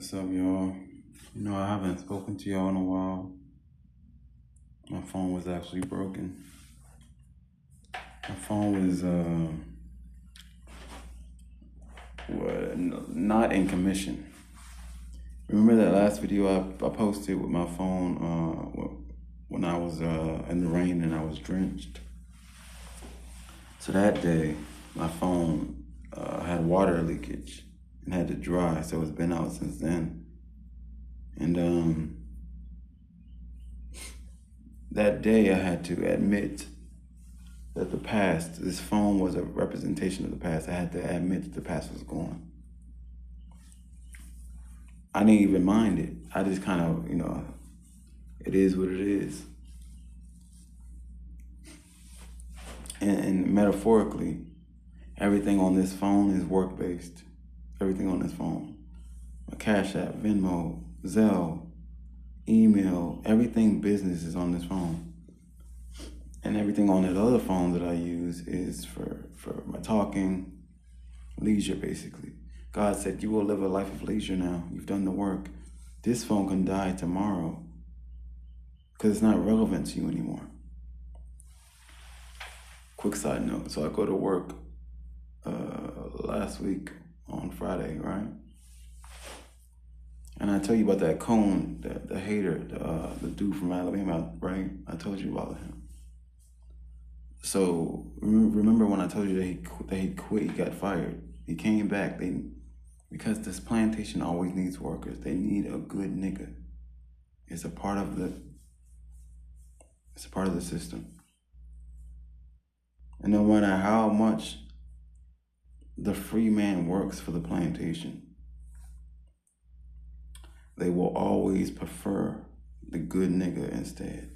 What's up, y'all? I haven't spoken to y'all in a while. My phone was actually broken. My phone was not in commission. Remember that last video I posted with my phone when I was in the rain and I was drenched? So that day, my phone had water leakage and had to dry, so it's been out since then. And that day I had to admit that the past, this phone was a representation of the past. I had to admit that the past was gone. I didn't even mind it. I just kind of, it is what it is. And metaphorically, everything on this phone is work-based. Everything on this phone. My Cash App, Venmo, Zelle, email, everything business is on this phone. And everything on that other phone that I use is for my talking, leisure basically. God said, you will live a life of leisure now. You've done the work. This phone can die tomorrow because it's not relevant to you anymore. Quick side note, so I go to work last week on Friday, right? And I tell you about that Cone, the hater, the dude from Alabama, right? I told you about him. So remember when I told you that he quit, he got fired. He came back, because this plantation always needs workers. They need a good nigga. It's a part of the system. And no matter how much the free man works for the plantation, they will always prefer the good nigga instead,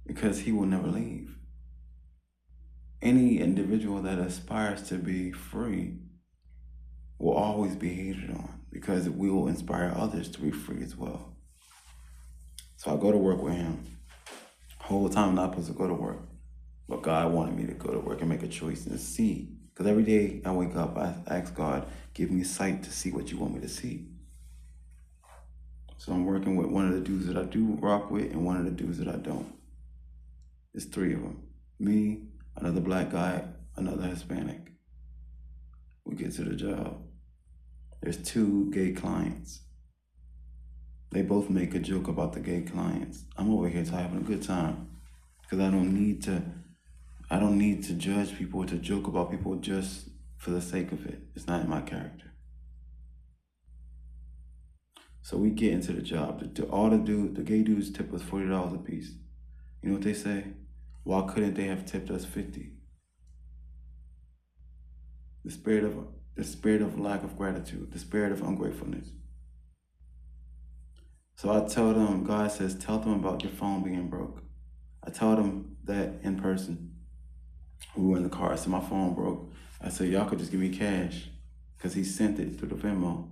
because he will never leave. Any individual that aspires to be free will always be hated on, because we will inspire others to be free as well. So I go to work with him. Whole time I'm not supposed to go to work, but God wanted me to go to work and make a choice and see. Because every day I wake up, I ask God, give me sight to see what you want me to see. So I'm working with one of the dudes that I do rock with and one of the dudes that I don't. There's three of them. Me, another black guy, another Hispanic. We get to the job. There's two gay clients. They both make a joke about the gay clients. I'm over here having a good time, because I don't need to judge people or to joke about people just for the sake of it. It's not in my character. So we get into the job. The gay dudes tip us $40 a piece. You know what they say? Why couldn't they have tipped us 50? The spirit of lack of gratitude, the spirit of ungratefulness. So I tell them, God says, tell them about your phone being broke. I told them that in person. We were in the car. I said, my phone broke. I said, y'all could just give me cash, because he sent it through the Venmo.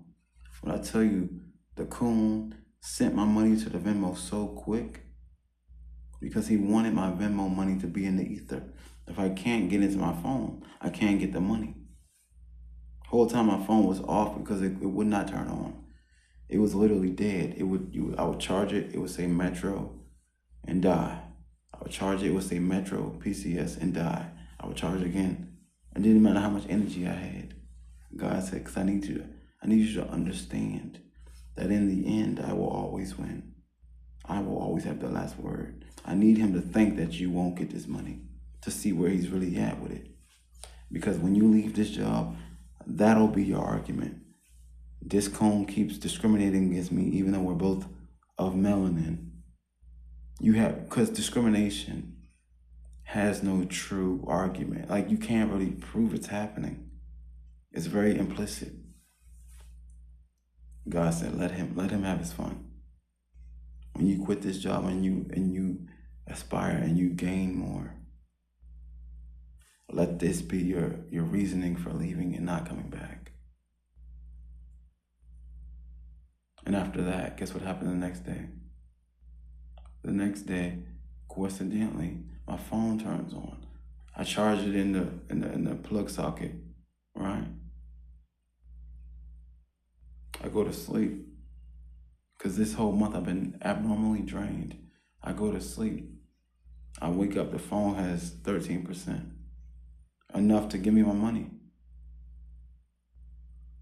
When I tell you, the coon sent my money to the Venmo so quick, because he wanted my Venmo money to be in the ether. If I can't get into my phone, I can't get the money. The whole time my phone was off because it would not turn on. It was literally dead. I would charge it, it would say Metro and die. I would charge it, it would say Metro, PCS, and die. I would charge again. It didn't matter how much energy I had. God said, because I need you to understand that in the end, I will always win. I will always have the last word. I need him to think that you won't get this money, to see where he's really at with it. Because when you leave this job, that'll be your argument. This cone keeps discriminating against me, even though we're both of melanin. Because discrimination has no true argument. Like, you can't really prove it's happening. It's very implicit. God said, let him have his fun. When you quit this job and you aspire and you gain more, let this be your reasoning for leaving and not coming back. And after that, guess what happened the next day? The next day, coincidentally, my phone turns on. I charge it in the plug socket, right? I go to sleep because this whole month I've been abnormally drained. I go to sleep. I wake up, the phone has 13%, enough to give me my money.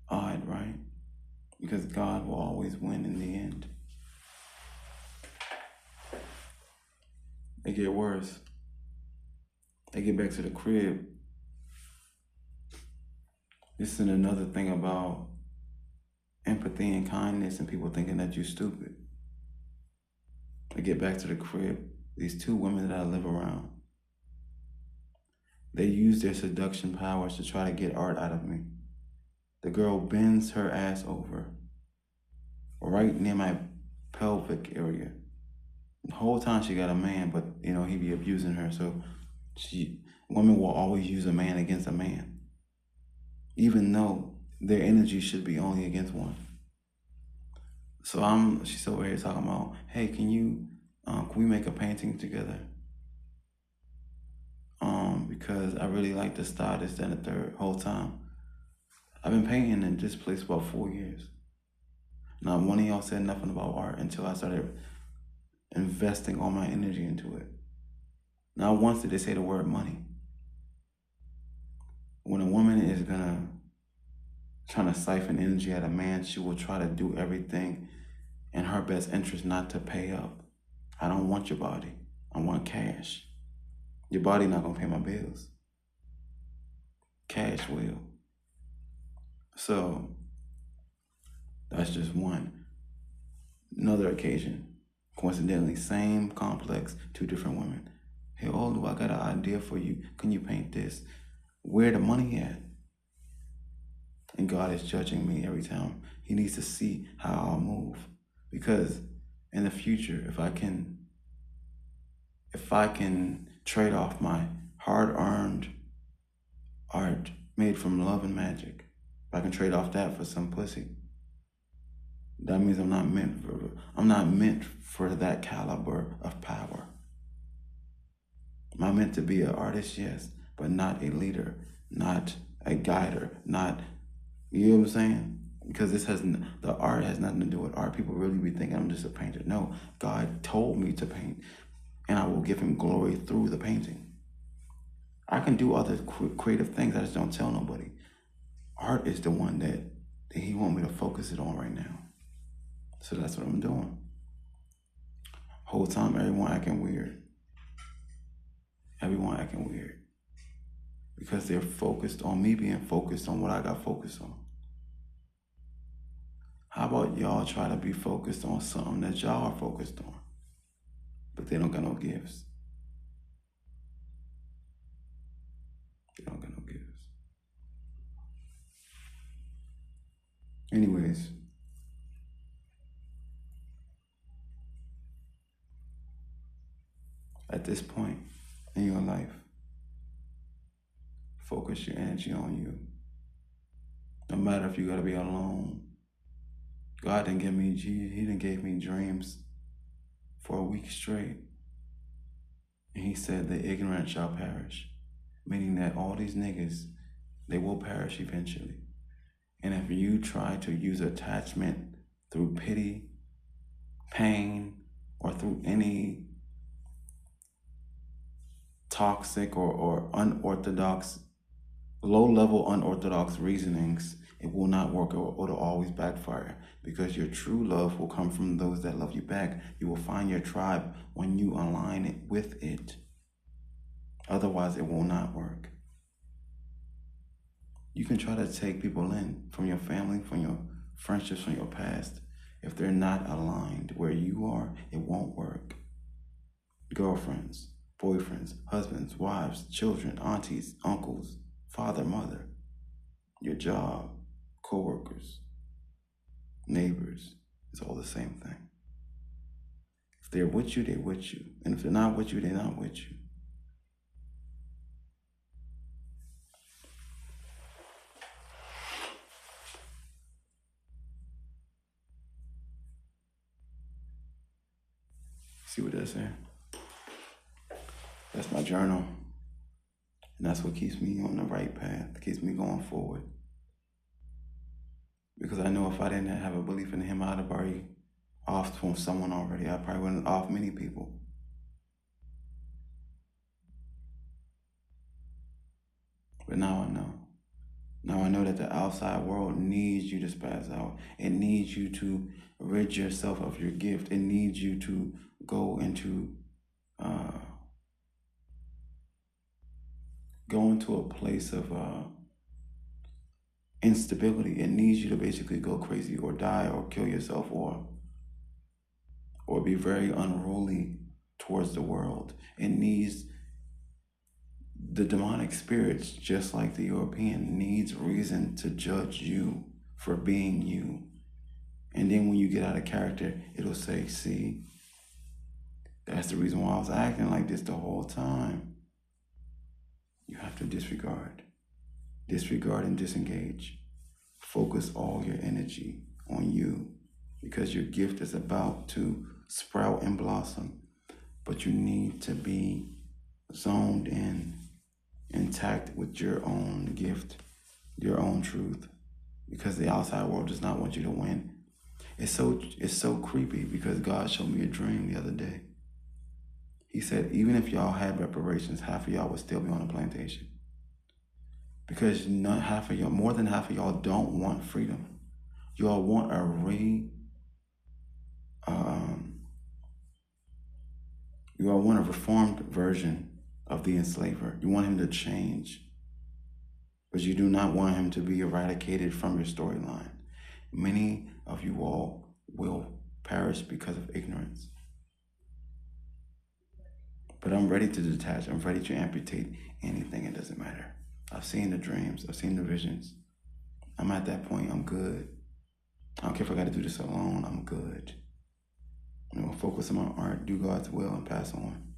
Odd, right? Because God will always win in the end. They get worse. They get back to the crib. This is another thing about empathy and kindness and people thinking that you're stupid. They get back to the crib. These two women that I live around, they use their seduction powers to try to get Art out of me. The girl bends her ass over right near my pelvic area. The whole time she got a man, but he be abusing her. So women will always use a man against a man, even though their energy should be only against one. So she's over here talking about, hey, can we make a painting together? Because I really like the style, this, that, and the third. Whole time I've been painting in this place about 4 years. Not one of y'all said nothing about art until I started investing all my energy into it. Not once did they say the word money. When a woman is trying to siphon energy out of man, she will try to do everything in her best interest not to pay up. I don't want your body. I want cash. Your body not gonna pay my bills. Cash will. So that's just one. Another occasion, coincidentally, same complex, two different women. Hey, Olu, I got an idea for you. Can you paint this? Where the money at? And God is judging me every time. He needs to see how I'll move. Because in the future, if I can trade off my hard-earned art made from love and magic, if I can trade off that for some pussy, that means I'm not meant for that caliber of power. Am I meant to be an artist? Yes, but not a leader, not a guider, not, you know what I'm saying? Because the art has nothing to do with art. People really be thinking I'm just a painter. No, God told me to paint, and I will give him glory through the painting. I can do other creative things, I just don't tell nobody. Art is the one that he want me to focus it on right now. So that's what I'm doing. Whole time, everyone acting weird. Everyone acting weird. Because they're focused on me being focused on what I got focused on. How about y'all try to be focused on something that y'all are focused on, but they don't got no gifts? They don't got no gifts. Anyways, at this point in your life, focus your energy on you. No matter if you gotta be alone. God didn't give me Jesus. He didn't give me dreams for a week straight. And he said the ignorant shall perish. Meaning that all these niggas, they will perish eventually. And if you try to use attachment through pity, pain, or through any toxic or unorthodox, low-level unorthodox reasonings, it will not work. It'll always backfire, because your true love will come from those that love you back. You will find your tribe when you align it with it. Otherwise, it will not work. You can try to take people in from your family, from your friendships, from your past. If they're not aligned where you are, it won't work. Girlfriends, boyfriends, husbands, wives, children, aunties, uncles, father, mother, your job, co-workers, neighbors, it's all the same thing. If they're with you, they're with you. And if they're not with you, they're not with you. See what that's saying? That's my journal. And that's what keeps me on the right path, keeps me going forward. Because I know if I didn't have a belief in him, I'd have already offed from someone already. I probably wouldn't off many people. But now I know. Now I know that the outside world needs you to spaz out. It needs you to rid yourself of your gift. It needs you to go into a place of instability. It needs you to basically go crazy or die or kill yourself or be very unruly towards the world. It needs the demonic spirits, just like the European, needs reason to judge you for being you. And then when you get out of character, it'll say, see, that's the reason why I was acting like this the whole time. You have to disregard and disengage. Focus all your energy on you, because your gift is about to sprout and blossom, but you need to be zoned in, intact with your own gift, your own truth, because the outside world does not want you to win. It's so creepy, because God showed me a dream the other day. He said, even if y'all had reparations, half of y'all would still be on a plantation. Because more than half of y'all don't want freedom. Y'all want you all want a reformed version of the enslaver. You want him to change, but you do not want him to be eradicated from your storyline. Many of you all will perish because of ignorance. But I'm ready to detach. I'm ready to amputate anything. It doesn't matter. I've seen the dreams. I've seen the visions. I'm at that point. I'm good. I don't care if I got to do this alone. I'm good. I'm going to focus on my art, do God's will, and pass on.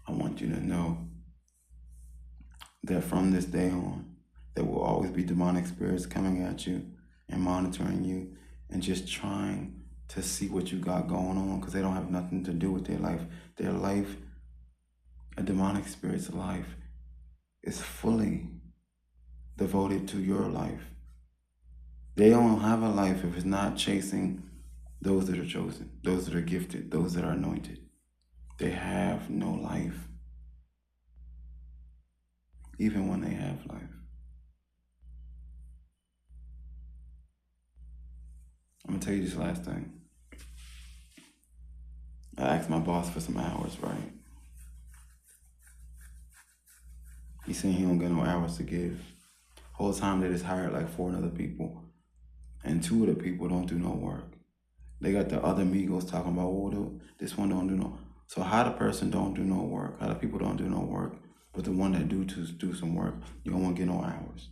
I want you to know that from this day on, there will always be demonic spirits coming at you and monitoring you and just trying to see what you got going on, because they don't have nothing to do with their life. Their life, a demonic spirit's life, is fully devoted to your life. They don't have a life if it's not chasing those that are chosen, those that are gifted, those that are anointed. They have no life, even when they have life. I'm gonna tell you this last thing. I asked my boss for some hours, right? He said he don't got no hours to give. Whole time they just hired like 4 other people, and 2 of the people don't do no work. They got the other Migos talking about, oh, this one don't do no. So how the person don't do no work? How the people don't do no work? But the one that do some work, you don't want to get no hours.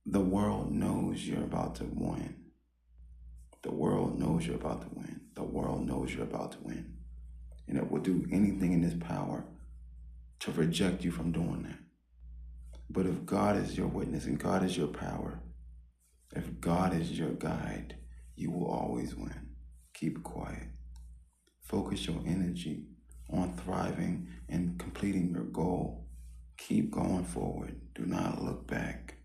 The world knows you're about to win. The world knows you're about to win. The world knows you're about to win. And it will do anything in its power to reject you from doing that. But if God is your witness and God is your power, if God is your guide, you will always win. Keep quiet. Focus your energy on thriving and completing your goal. Keep going forward. Do not look back.